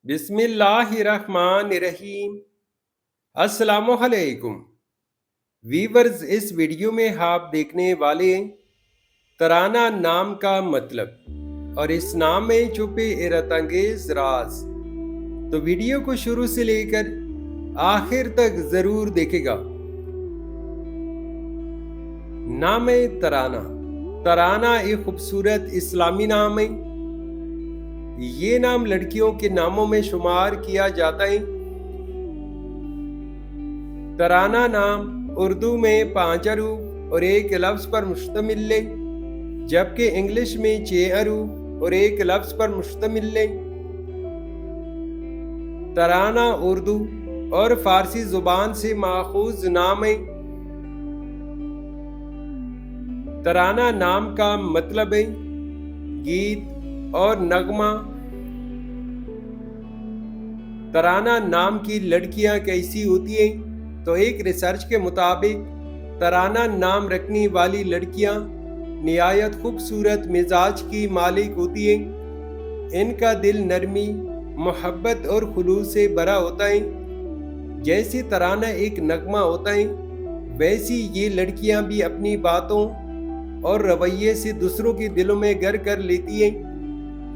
بسم اللہ الرحمن الرحیم۔ السلام علیکم ویورز، اس ویڈیو میں آپ دیکھنے والے ہیں ترانہ نام کا مطلب اور اس نام میں چھپے حیرت انگیز راز۔ تو ویڈیو کو شروع سے لے کر آخر تک ضرور دیکھے گا۔ نام ترانہ۔ ترانہ ایک خوبصورت اسلامی نام ہے۔ یہ نام لڑکیوں کے ناموں میں شمار کیا جاتا ہے۔ ترانہ نام اردو میں 5 حروف اور 1 لفظ پر مشتمل ہے، جبکہ انگلش میں 6 حروف اور 1 لفظ پر مشتمل ہے۔ ترانہ اردو اور فارسی زبان سے ماخوذ نام ہے۔ ترانہ نام کا مطلب ہے گیت اور نغمہ۔ ترانہ نام کی لڑکیاں کیسی ہوتی ہیں؟ تو ایک ریسرچ کے مطابق ترانہ نام رکھنے والی لڑکیاں نہایت خوبصورت مزاج کی مالک ہوتی ہیں۔ ان کا دل نرمی، محبت اور خلوص سے بھرا ہوتا ہے۔ جیسے ترانہ ایک نغمہ ہوتا ہے، ویسی یہ لڑکیاں بھی اپنی باتوں اور رویے سے دوسروں کے دلوں میں گھر کر لیتی ہیں۔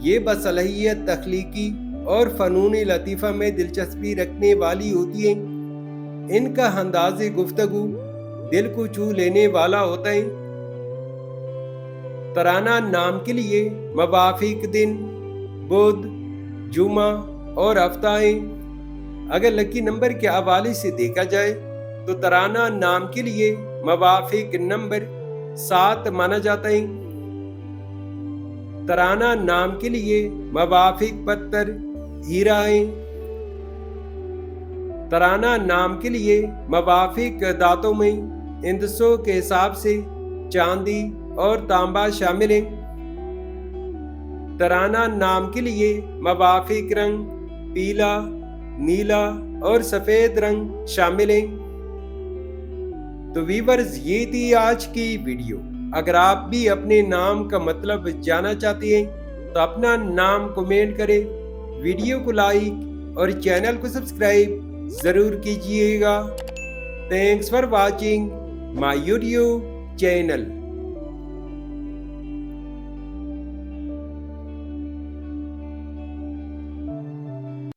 یہ باصلاحیت تخلیقی اور فنون لطیفہ میں دلچسپی رکھنے والی ہوتی ہیں۔ ان کا انداز گفتگو دل کو چھو لینے والا ہوتا ہے۔ ترانہ نام کے لیے موافق دن بدھ، جمعہ اور ہفتہ ہیں۔ اگر لکی نمبر کے حوالے سے دیکھا جائے تو ترانہ نام کے لیے موافق نمبر 7 مانا جاتا ہے۔ ترانہ نام کے لیے موافق پتھر ہیرا ہے۔ ترانہ نام کے لیے موافق دھاتوں میں ہندسوں کے حساب سے چاندی اور تانبا شامل ہیں۔ ترانہ نام کے لیے موافق رنگ پیلا، نیلا اور سفید رنگ شامل ہیں۔ تو ویورز، یہ تھی آج کی ویڈیو۔ اگر آپ بھی اپنے نام کا مطلب جاننا چاہتے ہیں تو اپنا نام کمنٹ کریں، ویڈیو کو لائک اور چینل کو سبسکرائب ضرور کیجیے گا۔ Thanks for watching my YouTube channel.